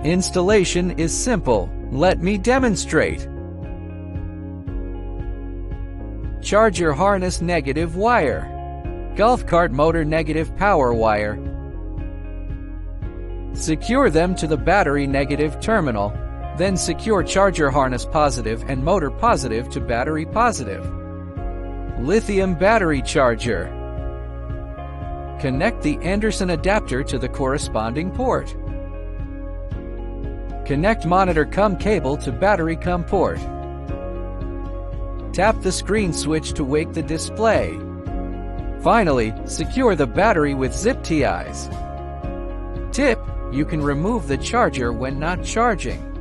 Installation is simple. Let me demonstrate. Charger harness negative wire. Golf cart motor negative power wire. Secure them to the battery negative terminal. Then secure charger harness positive and motor positive to battery positive. Lithium battery charger. Connect the Anderson adapter to the corresponding port. Connect monitor cum cable to battery cum port. Tap the screen switch to wake the display. Finally, secure the battery with zip ties. Tip: you can remove the charger when not charging.